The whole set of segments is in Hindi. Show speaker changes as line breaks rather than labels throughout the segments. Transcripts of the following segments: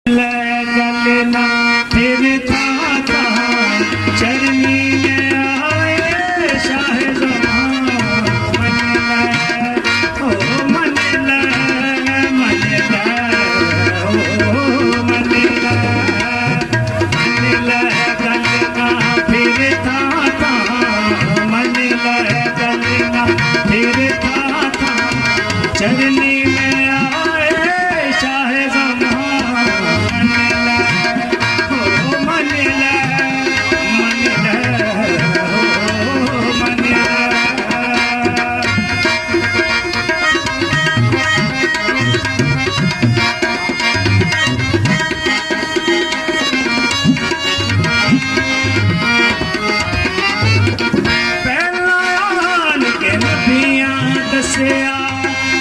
गलना फिर था चरनी में आए शाहजहां मन ले गलना फिर था मन ले गलना फिर था चरनी में आए शाहजहां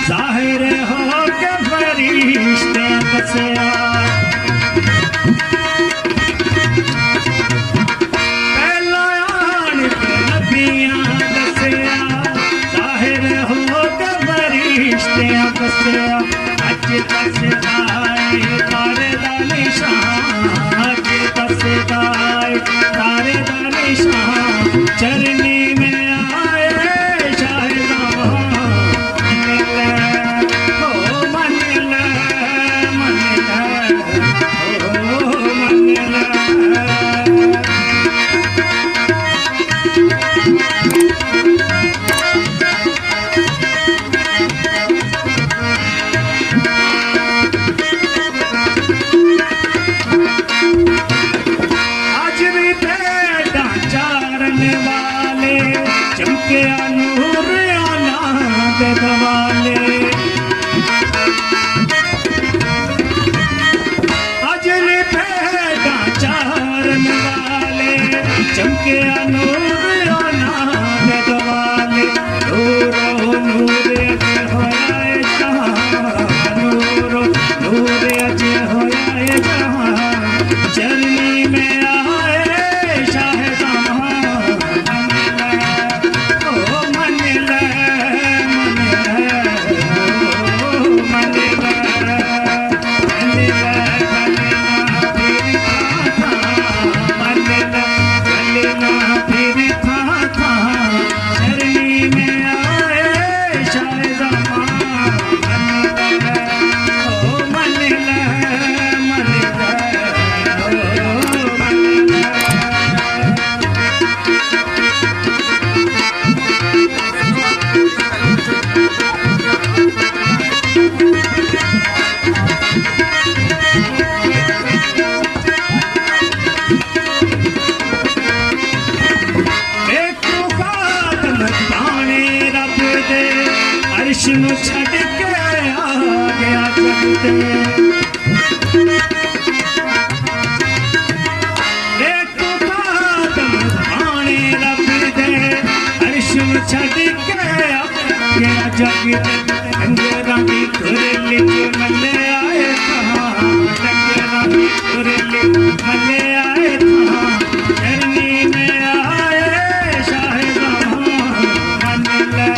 जाहिर हो के फरिश्ते दसिया पहला आन के नबियां दसिया जाहिर हो के फरिश्ते दसिया अज दसदाए तारे दा निशान अज दसदाए तारे दा निशान चरनी में वाले अजली पैदा चारन वाले चमके नूर नाद वाले नूरो नूर अज होया जहां नूरो नूर अज होया जहां चरनी में आए शाहजहां अर्श छड़ के आ गया जगते एक कदम आने रब दे अर्श छड़ के आ गया जगते अंगेरा की कुरली मले आए कहाँ अंगेरा की कुरली मले आए कहाँ चरनी में आए शाहजहां मन ले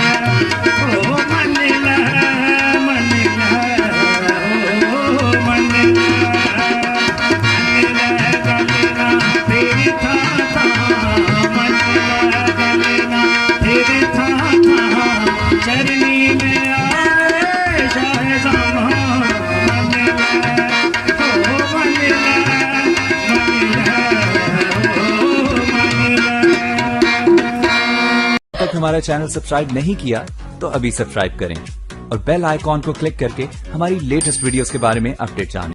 हमारा चैनल सब्सक्राइब नहीं किया तो अभी सब्सक्राइब करें और बेल आइकॉन को क्लिक करके हमारी लेटेस्ट वीडियोस के बारे में अपडेट जानें।